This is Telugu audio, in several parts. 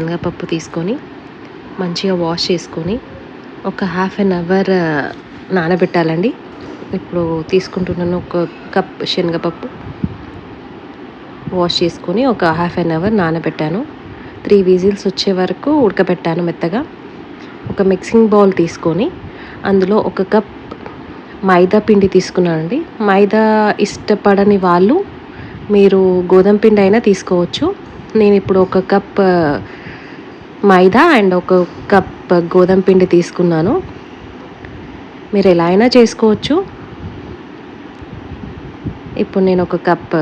శనగపప్పు తీసుకొని మంచిగా వాష్ చేసుకొని ఒక హాఫ్ అన్ అవర్ నానబెట్టాలండి. ఇప్పుడు తీసుకుంటున్నాను ఒక కప్ శనగపప్పు. వాష్ చేసుకొని ఒక హాఫ్ అన్ అవర్ నానబెట్టాను. 3 విజిల్స్ వచ్చే వరకు ఉడకబెట్టాను మెత్తగా. ఒక మిక్సింగ్ బౌల్ తీసుకొని అందులో ఒక కప్ మైదా పిండి తీసుకున్నానండి. మైదా ఇష్టపడని వాళ్ళు మీరు గోధుమ పిండి అయినా తీసుకోవచ్చు. నేను ఇప్పుడు ఒక కప్ మైదా అండ్ ఒక కప్ గోధుమ పిండి తీసుకున్నాను. మీరు ఎలా అయినా చేసుకోవచ్చు. ఇప్పుడు నేను ఒక కప్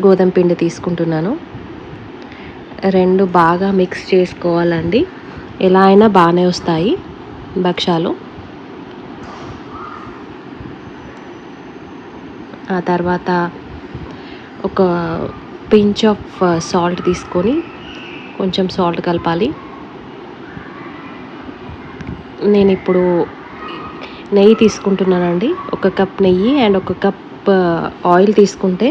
గోధుమ పిండి తీసుకుంటున్నాను. 2 బాగా మిక్స్ చేసుకోవాలండి. ఎలా అయినా బాగానే వస్తాయి భక్షాలు. ఆ తర్వాత ఒక పించ్ ఆఫ్ సాల్ట్ తీసుకొని కొంచెం సాల్ట్ కలపాలి. నేను ఇప్పుడు నెయ్యి తీసుకుంటున్నానండి. ఒక కప్ నెయ్యి అండ్ ఒక కప్ ఆయిల్ తీసుకుంటే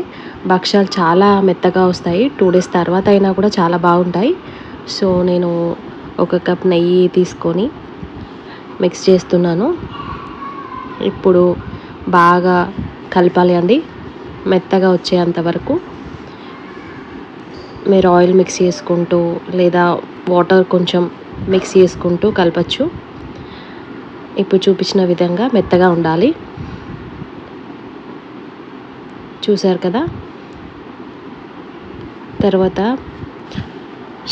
భక్షాలు చాలా మెత్తగా వస్తాయి. 2 డేస్ తర్వాత అయినా కూడా చాలా బాగుంటాయి. సో నేను ఒక కప్ నెయ్యి తీసుకొని మిక్స్ చేస్తున్నాను. ఇప్పుడు బాగా కలపాలి అండి, మెత్తగా వచ్చేంత వరకు. మీరు ఆయిల్ మిక్స్ చేసుకుంటూ లేదా వాటర్ కొంచెం మిక్స్ చేసుకుంటూ కలపచ్చు. ఇప్పుడు చూపించిన విధంగా మెత్తగా ఉండాలి. చూసారు కదా. తర్వాత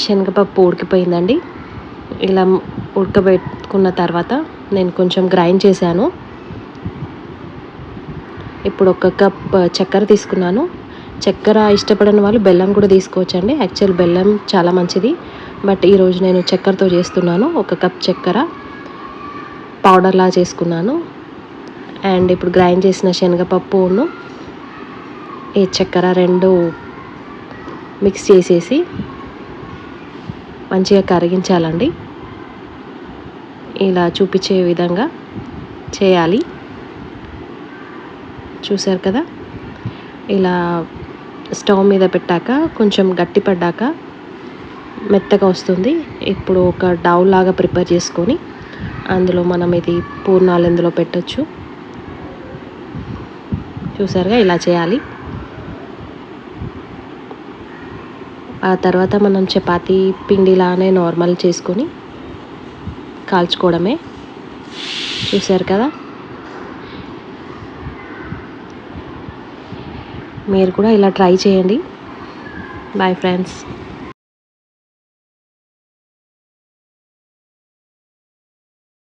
శనగపప్పు ఉడికిపోయిందండి. ఇలా ఉడకబెట్టుకున్న తర్వాత నేను కొంచెం గ్రైండ్ చేశాను. ఇప్పుడు ఒక కప్ చక్కెర తీసుకున్నాను. చక్కెర ఇష్టపడని వాళ్ళు బెల్లం కూడా తీసుకోవచ్చండి. యాక్చువల్ బెల్లం చాలా మంచిది, బట్ ఈరోజు నేను చక్కెరతో చేస్తున్నాను. ఒక కప్ చక్కెర పౌడర్లా చేసుకున్నాను. అండ్ ఇప్పుడు గ్రైండ్ చేసిన శనగపప్పును ఈ చక్కెర 2 మిక్స్ చేసేసి మంచిగా కరిగించాలండి. ఇలా చూపించే విధంగా చేయాలి. చూసారు కదా. ఇలా స్టవ్ మీద పెట్టాక కొంచెం గట్టి పడ్డాక మెత్తగా వస్తుంది. ఇప్పుడు ఒక డౌ లాగా ప్రిపేర్ చేసుకొని అందులో మనం ఇది పూర్ణాలు ఇందులో పెట్టచ్చు. చూసారుగా, ఇలా చేయాలి. ఆ తర్వాత మనం చపాతీ పిండిలానే నార్మల్ చేసుకొని కాల్చుకోవడమే. చూసారు కదా. మీరు కూడా ఇలా ట్రై చేయండి. Bye friends.